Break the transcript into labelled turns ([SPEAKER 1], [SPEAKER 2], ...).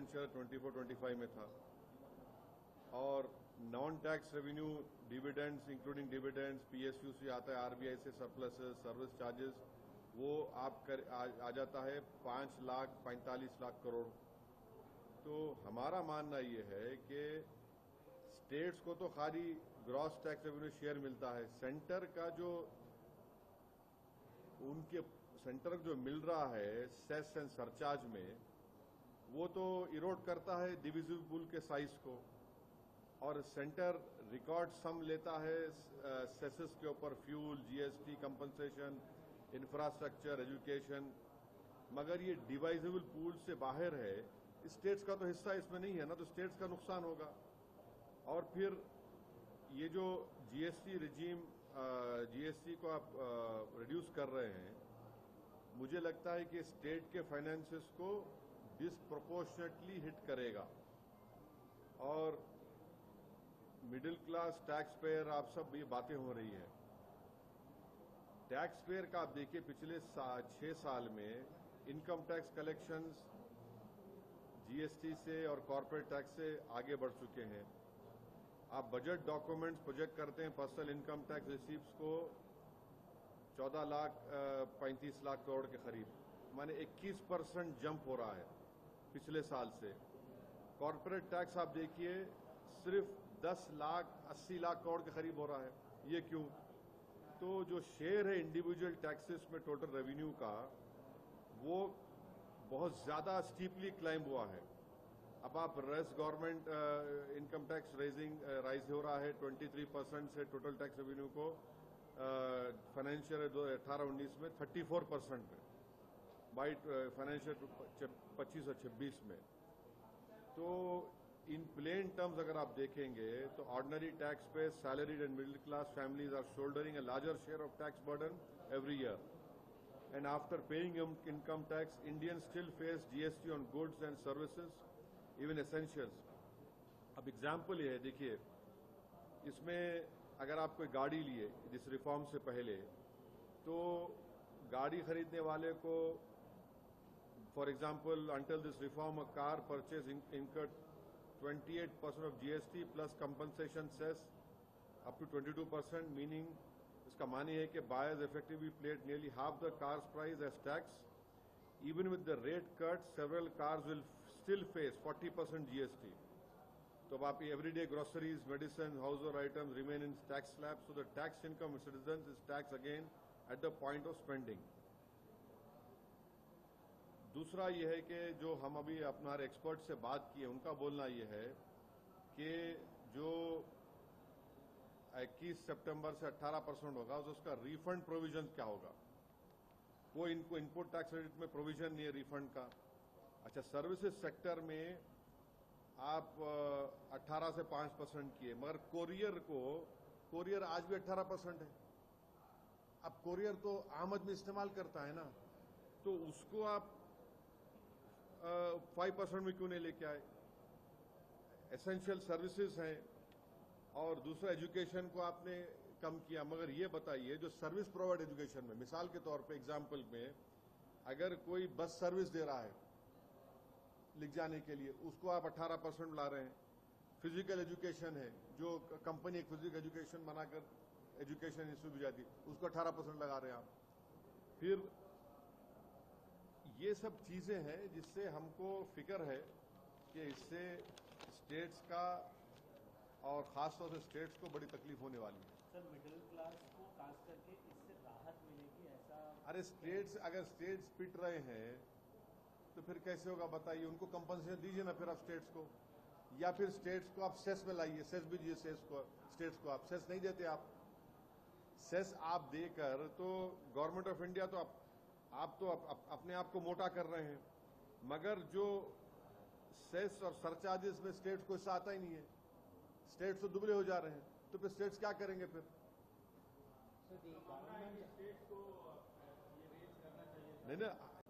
[SPEAKER 1] Financial 24-25 में था, और non tax revenue dividends including dividends PSU से आता है, आरबीआई से सरप्लसेस, सर्विस चार्जेस, वो आ जाता है 5,45,00,000 करोड़। तो हमारा मानना ये है कि स्टेट्स को तो खाली ग्रॉस टैक्स रेवेन्यू शेयर मिलता है, सेंटर का जो उनके सेंटर जो मिल रहा है सेस एंड सरचार्ज में, वो तो इरोड करता है डिविजिबल पूल के साइज को, और सेंटर रिकॉर्ड सम लेता है सेसेस के ऊपर, fuel, GST, compensation, infrastructure, education, मगर ये डिवाइजेबल पूल से बाहर है, स्टेट्स का तो हिस्सा इसमें नहीं है ना, तो स्टेट्स का नुकसान होगा। और फिर ये जो जीएसटी रिजीम, जीएसटी को आप रिड्यूस कर रहे हैं, मुझे लगता है कि स्टेट के फाइनेंसेस को डिसप्रोपोर्शनेटली हिट करेगा, और मिडिल क्लास टैक्स पेयर, आप सब ये बातें हो रही है, टैक्स पेयर का आप देखिए पिछले 6 साल में इनकम टैक्स कलेक्शंस जीएसटी से और कॉर्पोरेट टैक्स से आगे बढ़ चुके हैं। आप बजट डॉक्यूमेंट्स प्रोजेक्ट करते हैं पर्सनल इनकम टैक्स रिसीप्ट्स को 14,35,00,000 करोड़ के करीब, माने 21% जंप हो रहा है पिछले साल से। कॉर्पोरेट टैक्स आप देखिए सिर्फ 10,80,00,000 करोड़ के करीब हो रहा है। ये क्यों? तो जो शेयर है इंडिविजुअल टैक्सेस में टोटल रेवेन्यू का, वो बहुत ज्यादा स्टीपली क्लाइंब हुआ है। अब आप रेस गवर्नमेंट इनकम टैक्स राइज हो रहा है 23% से टोटल टैक्स रेवेन्यू को फाइनेंशियल 18-19 में 34% में, बाई फाइनेंशियल 25 और 26 में। तो इन प्लेन टर्म्स अगर आप देखेंगे तो ordinary tax pay salaried and middle class families are shouldering a larger share of tax burden every year, and after paying income tax Indians still face GST on goods and services, even essentials. अब example ये है, देखिए इसमें अगर आप कोई गाड़ी लिए जिस रिफॉर्म से पहले, तो गाड़ी खरीदने वाले को, for example until this reform a car purchase incurred 28% of GST plus compensation cess up to 22%, meaning इसका मानी है कि buyers effectively paid nearly half the car's price as tax. Even with the rate cut, several cars will still face 40% GST. तो अब आप everyday groceries, medicine, household items remain in tax slab, so the tax income of citizens is taxed again at the point of spending. दूसरा यह है कि जो हम अभी अपना एक्सपर्ट से बात किए, उनका बोलना यह है कि जो 21 सितंबर से 18% होगा, तो उसका रिफंड प्रोविजन क्या होगा? वो इनको इनपुट टैक्स क्रेडिट में प्रोविजन नहीं है रिफंड का। अच्छा, सर्विसेज सेक्टर में आप 18 से 5% किए, मगर कोरियर आज भी 18% है। अब कोरियर तो आम आदमी इस्तेमाल करता है ना, तो उसको आप 5% में क्यों नहीं लेके आए? एसेंशियल सर्विसेज हैं, और दूसरा एजुकेशन को आपने कम किया। मगर ये बताइए, जो सर्विस प्रोवाइड एजुकेशन में, मिसाल के तौर पे एग्जाम्पल में, अगर कोई बस सर्विस दे रहा है लिख जाने के लिए, उसको आप 18% ला रहे हैं। फिजिकल एजुकेशन है, जो कंपनी एक फिजिकल एजुकेशन बनाकर एजुकेशन इंस्टीट्यूट जाती, उसको 18% लगा रहे हैं आप। फिर ये सब चीजें हैं जिससे हमको फिक्र है कि इससे स्टेट्स का, और खासतौर से स्टेट्स को बड़ी तकलीफ होने वाली है।
[SPEAKER 2] सर, मिडिल क्लास को खास करके इससे राहत मिलेगी ऐसा?
[SPEAKER 1] अरे अगर स्टेट्स पिट रहे हैं तो फिर कैसे होगा बताइए? उनको कंपनसेशन दीजिए ना फिर आप स्टेट्स को, या फिर स्टेट्स को आप सेस में लाइए, सेस भी दीजिए स्टेट्स को। आप सेस नहीं देते, आप सेस आप देकर तो गवर्नमेंट ऑफ इंडिया तो आप तो अपने आप को मोटा कर रहे हैं, मगर जो सेस और सरचार्जेस में स्टेट्स को हिस्सा आता ही नहीं है, स्टेट्स तो दुबले हो जा रहे हैं, तो फिर स्टेट्स क्या करेंगे फिर? नहीं ना,